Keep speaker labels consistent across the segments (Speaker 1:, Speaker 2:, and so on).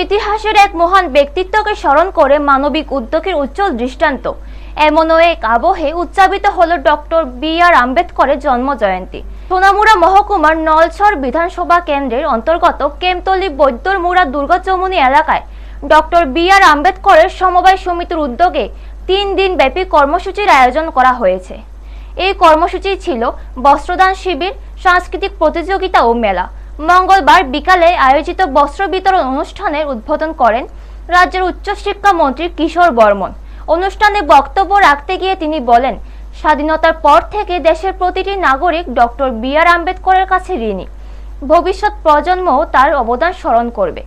Speaker 1: ইতিহাসের এক মহান ব্যক্তিত্বকে স্মরণ করে মানবিক উদ্যোগের উজ্জ্বল দৃষ্টান্ত এমনও এক আবহে উদযাপিত হল ডক্টর বি.আর. আম্বেদকরের জন্মজয়ন্তী। সোনামুড়া মহকুমার নলছড় বিধানসভা কেন্দ্রের অন্তর্গত কেমতলী বৈদ্যরমুড়া দুর্গাচমুনি এলাকায় ডক্টর বি.আর. আম্বেদকরের সমবায় সমিতির উদ্যোগে 3 দিন ব্যাপী কর্মসূচির আয়োজন করা হয়েছে। এই কর্মসূচি ছিল বস্ত্রদান শিবির, সাংস্কৃতিক প্রতিযোগিতা ও মেলা। মঙ্গলবার বিকালে আয়োজিত বস্ত্র বিতরণ অনুষ্ঠানের উদ্বোধন করেন রাজ্যের উচ্চশিক্ষা মন্ত্রী কিশোর বর্মন। অনুষ্ঠানে বক্তব্য রাখতে গিয়ে তিনি বলেন, স্বাধীনতার পর থেকে দেশের প্রতিটি নাগরিক ডক্টর বি.আর. আম্বেদকরের কাছে ঋণী। ভবিষ্যৎ প্রজন্মও তার অবদান স্মরণ করবে।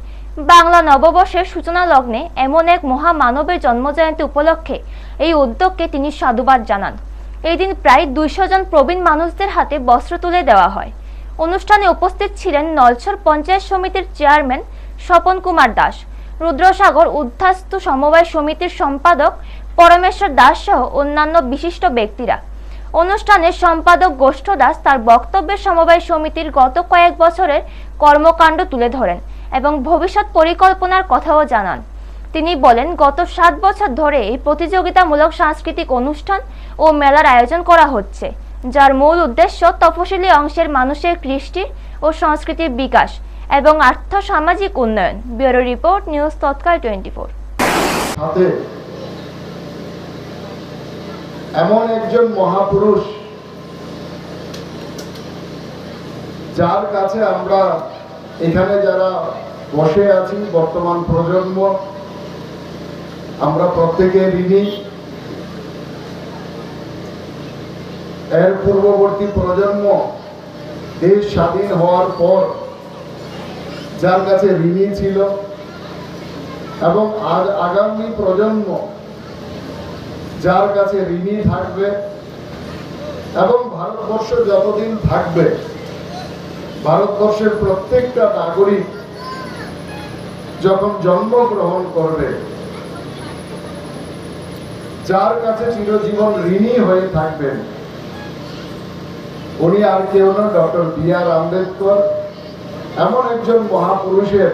Speaker 1: বাংলা নববর্ষের সূচনা লগ্নে এমন এক মহামানবের জন্মজয়ন্তী উপলক্ষে এই উদ্যোগকে তিনি সাধুবাদ জানান। এই দিন প্রায় 200 জন প্রবীণ মানুষদের হাতে বস্ত্র তুলে দেওয়া হয়। অনুষ্ঠানে উপস্থিত ছিলেন নলছড় পঞ্চায়েত সমিতির চেয়ারম্যান স্বপন কুমার দাস, রুদ্রসাগর উদ্ধাস্তু সমবায় সমিতির সম্পাদক পরমেশ্বর দাস সহ অন্যান্য বিশিষ্ট ব্যক্তিরা। অনুষ্ঠানে সম্পাদক গোষ্ঠ দাস তার বক্তব্যে সমবায় সমিতির গত কয়েক বছরের কর্মকাণ্ড তুলে ধরেন এবং ভবিষ্যৎ পরিকল্পনার কথাও জানান। তিনি বলেন, গত 7 বছর ধরে এই প্রতিযোগিতামূলক সাংস্কৃতিক অনুষ্ঠান ও মেলার আয়োজন করা হচ্ছে, যার মূল উদ্দেশ্য তফসিলি অংশের মানুষের কৃষ্টি ও সংস্কৃতির বিকাশ এবং আর্থ-সামাজিক উন্নয়ন। ব্যুরো রিপোর্ট, নিউজ তৎকাল 24।
Speaker 2: এমন একজন মহাপুরুষ যার কাছে আমরা এখানে যারা বসে আছি, বর্তমান প্রজন্ম, আমরা প্রত্যেকে ঋণী। এর পূর্ববর্তী প্রজন্ম দেশ স্বাধীন হওয়ার পর যার কাছে ঋণী ছিল এবং আগামী প্রজন্ম যার কাছে ঋণী থাকবে এবং ভারতবর্ষ যতদিন থাকবে ভারতবর্ষের প্রত্যেকটা নাগরিক যখন জন্মগ্রহণ করবে যার কাছে চিরজীবন ঋণী হয়ে থাকবেন উনি আর কেউ না, ডক্টর বি.আর. আম্বেদকর। এমন একজন মহাপুরুষের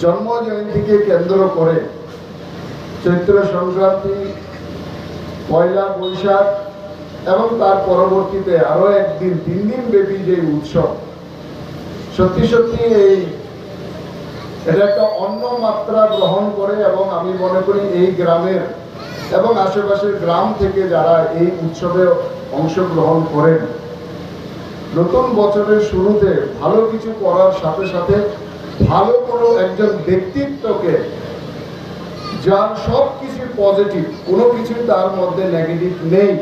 Speaker 2: জন্ম জয়ন্তীকে কেন্দ্র করে চৈত্র সংক্রান্তি, পয়লা বৈশাখ এবং তার পরবর্তীতে আরো একদিন 3 দিন ব্যাপী যে উৎসব, সত্যি সত্যি এটা একটা অন্য মাত্রা গ্রহণ করে এবং আমি মনে করি এই গ্রামের এবং আশেপাশের গ্রাম থেকে যারা এই উৎসবে অংশগ্রহণ করেন, নতুন বছরের শুরুতে ভালো কিছু করার সাথে সাথে ভালো কোনো একজন ব্যক্তিত্বকে যার সব কিছু পজিটিভ, কোনো কিছু তার মধ্যে নেগেটিভ নেই,